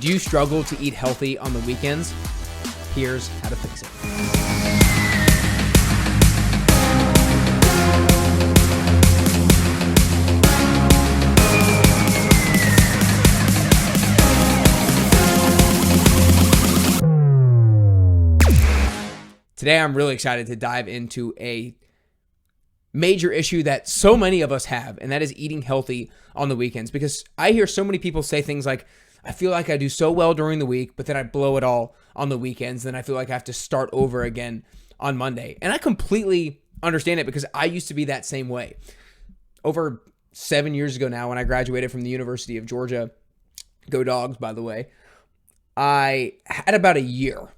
Do you struggle to eat healthy on the weekends? Here's how to fix it. Today, I'm really excited to dive into a major issue that so many of us have, and that is eating healthy on the weekends. Because I hear so many people say things like, I feel like I do so well during the week, but then I blow it all on the weekends. Then I feel like I have to start over again on Monday. And I completely understand it because I used to be that same way. Over 7 years ago now, when I graduated from the University of Georgia, go Dogs, by the way, I had about an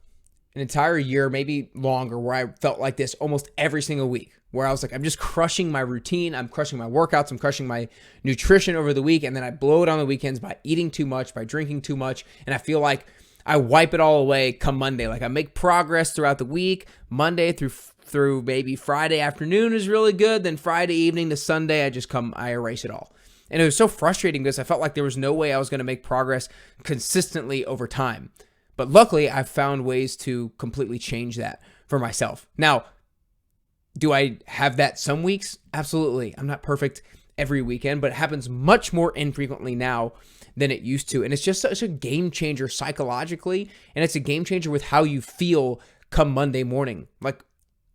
entire year, maybe longer, where I felt like this almost every single week, where I was like, I'm just crushing my routine, I'm crushing my workouts, I'm crushing my nutrition over the week, and then I blow it on the weekends by eating too much, by drinking too much, and I feel like I wipe it all away come Monday. Like I make progress throughout the week. Monday through maybe Friday afternoon is really good, then Friday evening to Sunday, I erase it all. And it was so frustrating because I felt like there was no way I was going to make progress consistently over time. But luckily, I've found ways to completely change that for myself. Now, do I have that some weeks? Absolutely. I'm not perfect every weekend, but it happens much more infrequently now than it used to. And it's just such a game changer psychologically, and it's a game changer with how you feel come Monday morning. Like,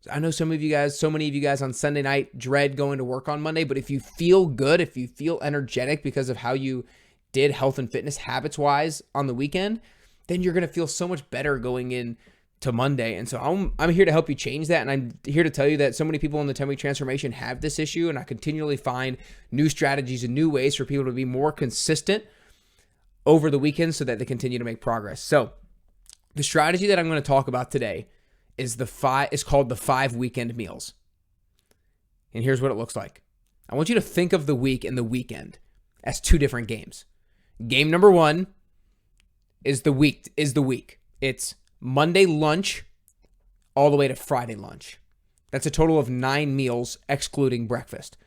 I know so many of you guys on Sunday night dread going to work on Monday, but if you feel good, if you feel energetic because of how you did health and fitness habits-wise on the weekend, then you're going to feel so much better going in to Monday. And so I'm here to help you change that. And I'm here to tell you that so many people in the 10-week transformation have this issue. And I continually find new strategies and new ways for people to be more consistent over the weekend so that they continue to make progress. So the strategy that I'm going to talk about today is called the 5 weekend meals. And here's what it looks like. I want you to think of the week and the weekend as 2 different games. Game number 1 is the week. It's Monday lunch all the way to Friday lunch. That's a total of 9 meals excluding breakfast.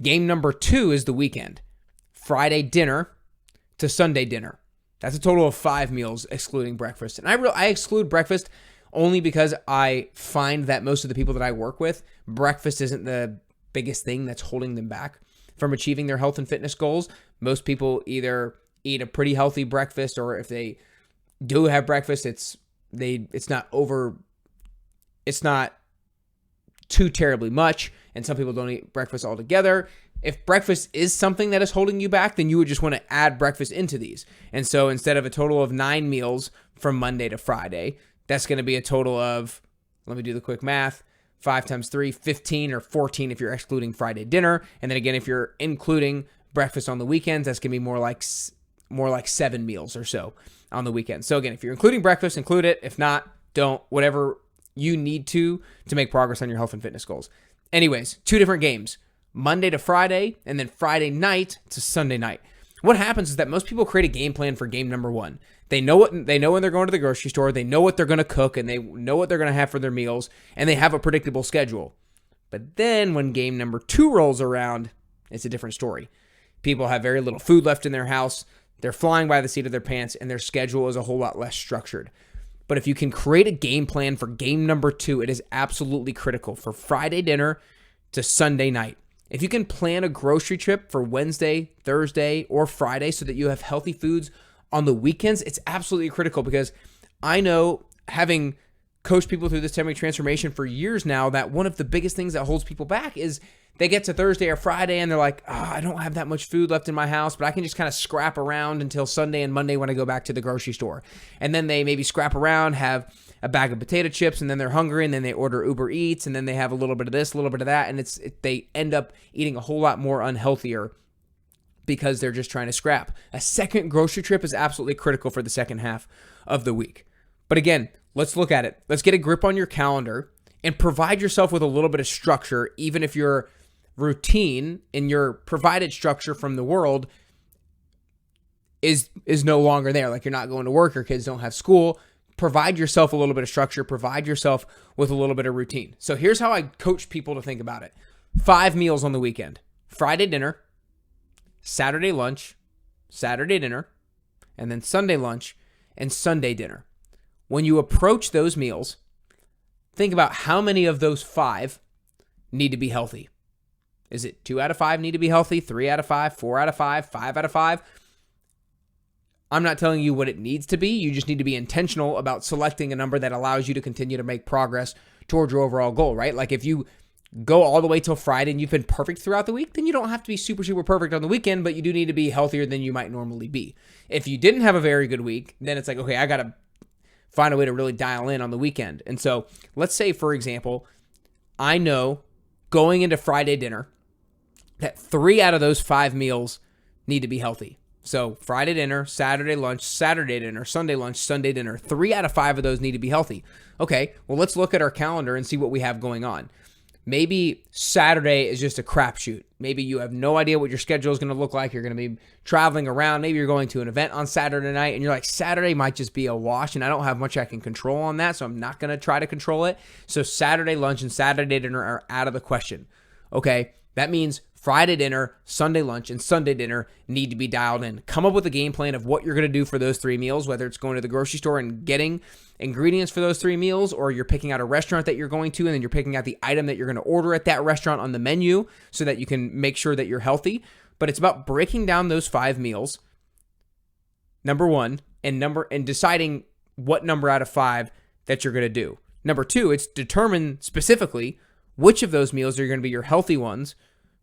Game number 2 is the weekend. Friday dinner to Sunday dinner. That's a total of 5 meals excluding breakfast. And I exclude breakfast only because I find that most of the people that I work with, breakfast isn't the biggest thing that's holding them back from achieving their health and fitness goals. Most people either eat a pretty healthy breakfast, or if they do have breakfast, it's not too terribly much, and some people don't eat breakfast altogether. If breakfast is something that is holding you back, then you would just want to add breakfast into these. And so instead of a total of 9 meals from Monday to Friday, that's going to be a total of, let me do the quick math, 5 times 3, 15 or 14 if you're excluding Friday dinner. And then again, if you're including breakfast on the weekends, that's going to be more like 7 meals or so on the weekend. So again, if you're including breakfast, include it. If not, don't. Whatever you need to make progress on your health and fitness goals. Anyways, 2 different games, Monday to Friday, and then Friday night to Sunday night. What happens is that most people create a game plan for game number 1. They know when they're going to the grocery store, they know what they're going to cook, and they know what they're going to have for their meals, and they have a predictable schedule. But then when game number 2 rolls around, it's a different story. People have very little food left in their house. They're flying by the seat of their pants, and their schedule is a whole lot less structured. But if you can create a game plan for game number 2, it is absolutely critical for Friday dinner to Sunday night. If you can plan a grocery trip for Wednesday, Thursday, or Friday so that you have healthy foods on the weekends, it's absolutely critical, because I know, having coached people through this 10-week transformation for years now, that one of the biggest things that holds people back is they get to Thursday or Friday and they're like, I don't have that much food left in my house, but I can just kind of scrap around until Sunday and Monday when I go back to the grocery store. And then they maybe scrap around, have a bag of potato chips, and then they're hungry, and then they order Uber Eats, and then they have a little bit of this, a little bit of that, and they end up eating a whole lot more unhealthier because they're just trying to scrap. A second grocery trip is absolutely critical for the second half of the week. But again, let's look at it. Let's get a grip on your calendar and provide yourself with a little bit of structure, even if your routine and your provided structure from the world is no longer there. Like, you're not going to work, your kids don't have school. Provide yourself a little bit of structure. Provide yourself with a little bit of routine. So here's how I coach people to think about it. 5 meals on the weekend. Friday dinner, Saturday lunch, Saturday dinner, and then Sunday lunch, and Sunday dinner. When you approach those meals, think about how many of those 5 need to be healthy. Is it 2 out of 5 need to be healthy, 3 out of 5, 4 out of 5, 5 out of 5? I'm not telling you what it needs to be. You just need to be intentional about selecting a number that allows you to continue to make progress towards your overall goal, right? Like if you go all the way till Friday and you've been perfect throughout the week, then you don't have to be super, super perfect on the weekend, but you do need to be healthier than you might normally be. If you didn't have a very good week, then it's like, okay, I got to find a way to really dial in on the weekend. And so let's say, for example, I know going into Friday dinner that 3 out of those 5 meals need to be healthy. So Friday dinner, Saturday lunch, Saturday dinner, Sunday lunch, Sunday dinner. 3 out of 5 of those need to be healthy. Okay, well, let's look at our calendar and see what we have going on. Maybe Saturday is just a crapshoot. Maybe you have no idea what your schedule is going to look like. You're going to be traveling around. Maybe you're going to an event on Saturday night, and you're like, Saturday might just be a wash, and I don't have much I can control on that, so I'm not going to try to control it. So Saturday lunch and Saturday dinner are out of the question. Okay, that means Friday dinner, Sunday lunch, and Sunday dinner need to be dialed in. Come up with a game plan of what you're going to do for those 3 meals, whether it's going to the grocery store and getting ingredients for those 3 meals, or you're picking out a restaurant that you're going to, and then you're picking out the item that you're going to order at that restaurant on the menu so that you can make sure that you're healthy. But it's about breaking down those 5 meals, number 1, and deciding what number out of 5 that you're going to do. Number 2, it's determine specifically which of those meals are going to be your healthy ones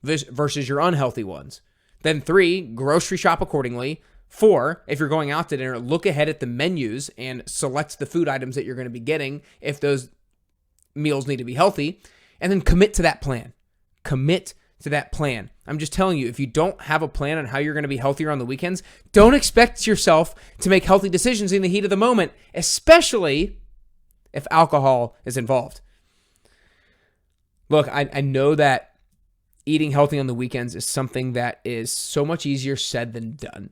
versus your unhealthy ones. Then 3, grocery shop accordingly. 4, if you're going out to dinner, look ahead at the menus and select the food items that you're going to be getting if those meals need to be healthy. And then commit to that plan. Commit to that plan. I'm just telling you, if you don't have a plan on how you're going to be healthier on the weekends, don't expect yourself to make healthy decisions in the heat of the moment, especially if alcohol is involved. Look, I know that eating healthy on the weekends is something that is so much easier said than done.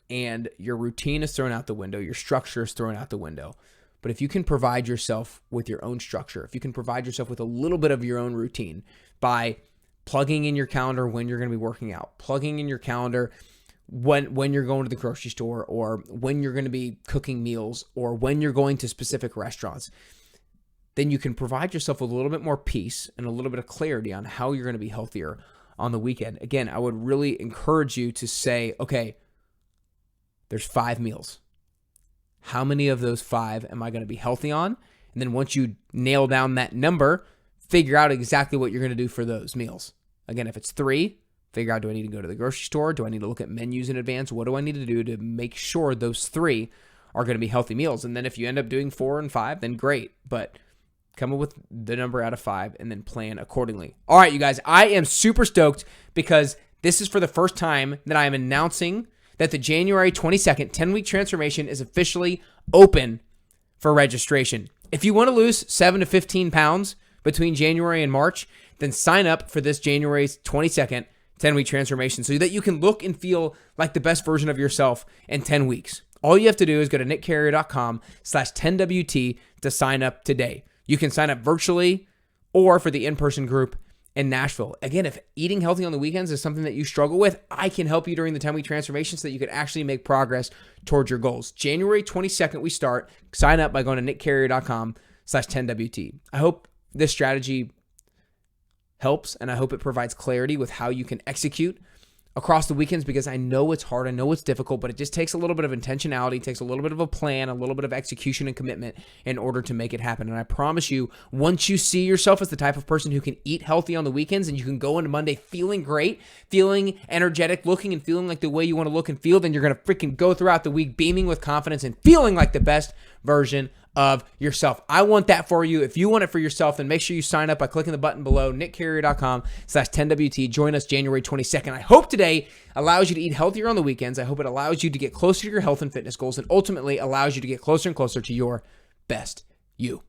And your routine is thrown out the window. Your structure is thrown out the window. But if you can provide yourself with your own structure, if you can provide yourself with a little bit of your own routine by plugging in your calendar when you're going to be working out, plugging in your calendar when you're going to the grocery store, or when you're going to be cooking meals, or when you're going to specific restaurants, then you can provide yourself with a little bit more peace and a little bit of clarity on how you're going to be healthier on the weekend. Again, I would really encourage you to say, okay, there's 5 meals. How many of those 5 am I going to be healthy on? And then once you nail down that number, figure out exactly what you're going to do for those meals. Again, if it's 3, figure out, do I need to go to the grocery store? Do I need to look at menus in advance? What do I need to do to make sure those 3 are going to be healthy meals? And then if you end up doing 4 and 5, then great. But come up with the number out of 5 and then plan accordingly. All right, you guys, I am super stoked because this is for the first time that I am announcing that the January 22nd 10-week transformation is officially open for registration. If you want to lose 7 to 15 pounds between January and March, then sign up for this January 22nd 10-week transformation so that you can look and feel like the best version of yourself in 10 weeks. All you have to do is go to nickcarrier.com/10WT to sign up today. You can sign up virtually or for the in-person group in Nashville. Again, if eating healthy on the weekends is something that you struggle with, I can help you during the 10-week transformation so that you can actually make progress towards your goals. January 22nd, we start. Sign up by going to nickcarrier.com/10WT. I hope this strategy helps, and I hope it provides clarity with how you can execute across the weekends, because I know it's hard, I know it's difficult, but it just takes a little bit of intentionality, it takes a little bit of a plan, a little bit of execution and commitment in order to make it happen. And I promise you, once you see yourself as the type of person who can eat healthy on the weekends and you can go into Monday feeling great, feeling energetic, looking and feeling like the way you want to look and feel, then you're going to freaking go throughout the week beaming with confidence and feeling like the best version of yourself. I want that for you. If you want it for yourself, then make sure you sign up by clicking the button below, nickcarrier.com/10WT. Join us January 22nd. I hope today allows you to eat healthier on the weekends. I hope it allows you to get closer to your health and fitness goals, and ultimately allows you to get closer and closer to your best you.